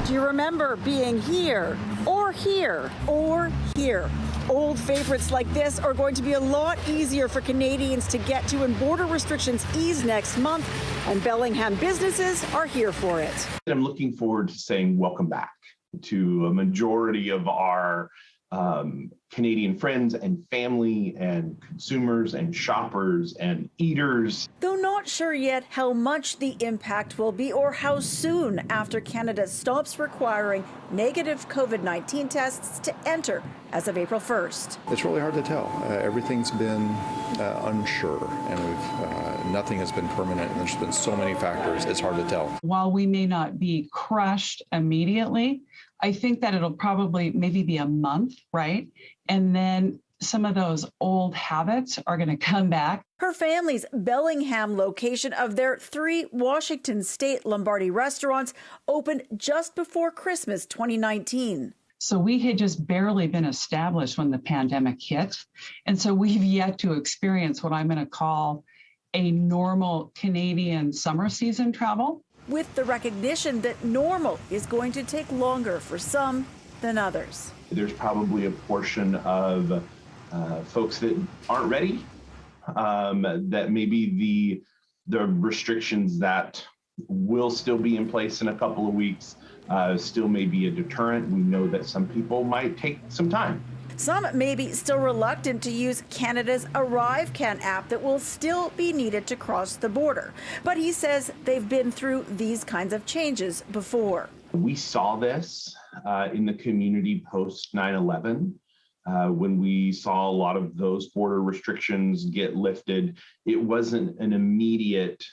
Do you remember being here or here or here? Old favorites like this are going to be a lot easier for Canadians to get to when border restrictions ease next month, and Bellingham businesses are here for it. I'm looking forward to saying welcome back to a majority of our Canadian friends and family and consumers and shoppers and eaters. Though not sure yet how much the impact will be or how soon after Canada stops requiring negative COVID-19 tests to enter as of April 1st. It's really hard to tell. Everything's been unsure, and nothing has been permanent, and there's been so many factors, it's hard to tell. While we may not be crushed immediately, I think that it'll probably maybe be a month, right? And then some of those old habits are going to come back. Her family's Bellingham location of their 3 Washington State Lombardi restaurants opened just before Christmas 2019. So we had just barely been established when the pandemic hit. And so we've yet to experience what I'm going to call a normal Canadian summer season travel. With the recognition that normal is going to take longer for some than others. There's probably a portion of folks that aren't ready, that maybe the restrictions that will still be in place in a couple of weeks still may be a deterrent. We know that some people might take some time. Some may be still reluctant to use Canada's ArriveCan app that will still be needed to cross the border. But he says they've been through these kinds of changes before. We saw this in the community post 9/11. When we saw a lot of those border restrictions get lifted, it wasn't an immediate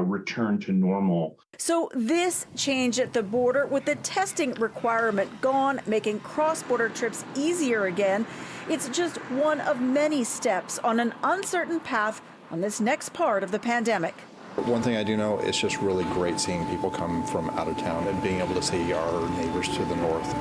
return to normal. So this change at the border with the testing requirement gone, making cross-border trips easier again, it's just one of many steps on an uncertain path on this next part of the pandemic. One thing I do know, it's just really great seeing people come from out of town and being able to see our neighbors to the north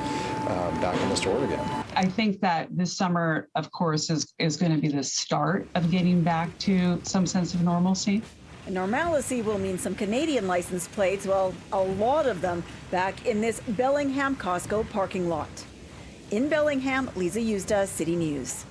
back in the store again. I think that this summer, of course, is going to be the start of getting back to some sense of normalcy. And normalcy will mean some Canadian license plates, well, a lot of them, back in this Bellingham Costco parking lot. In Bellingham, Liza Yuzda, City News.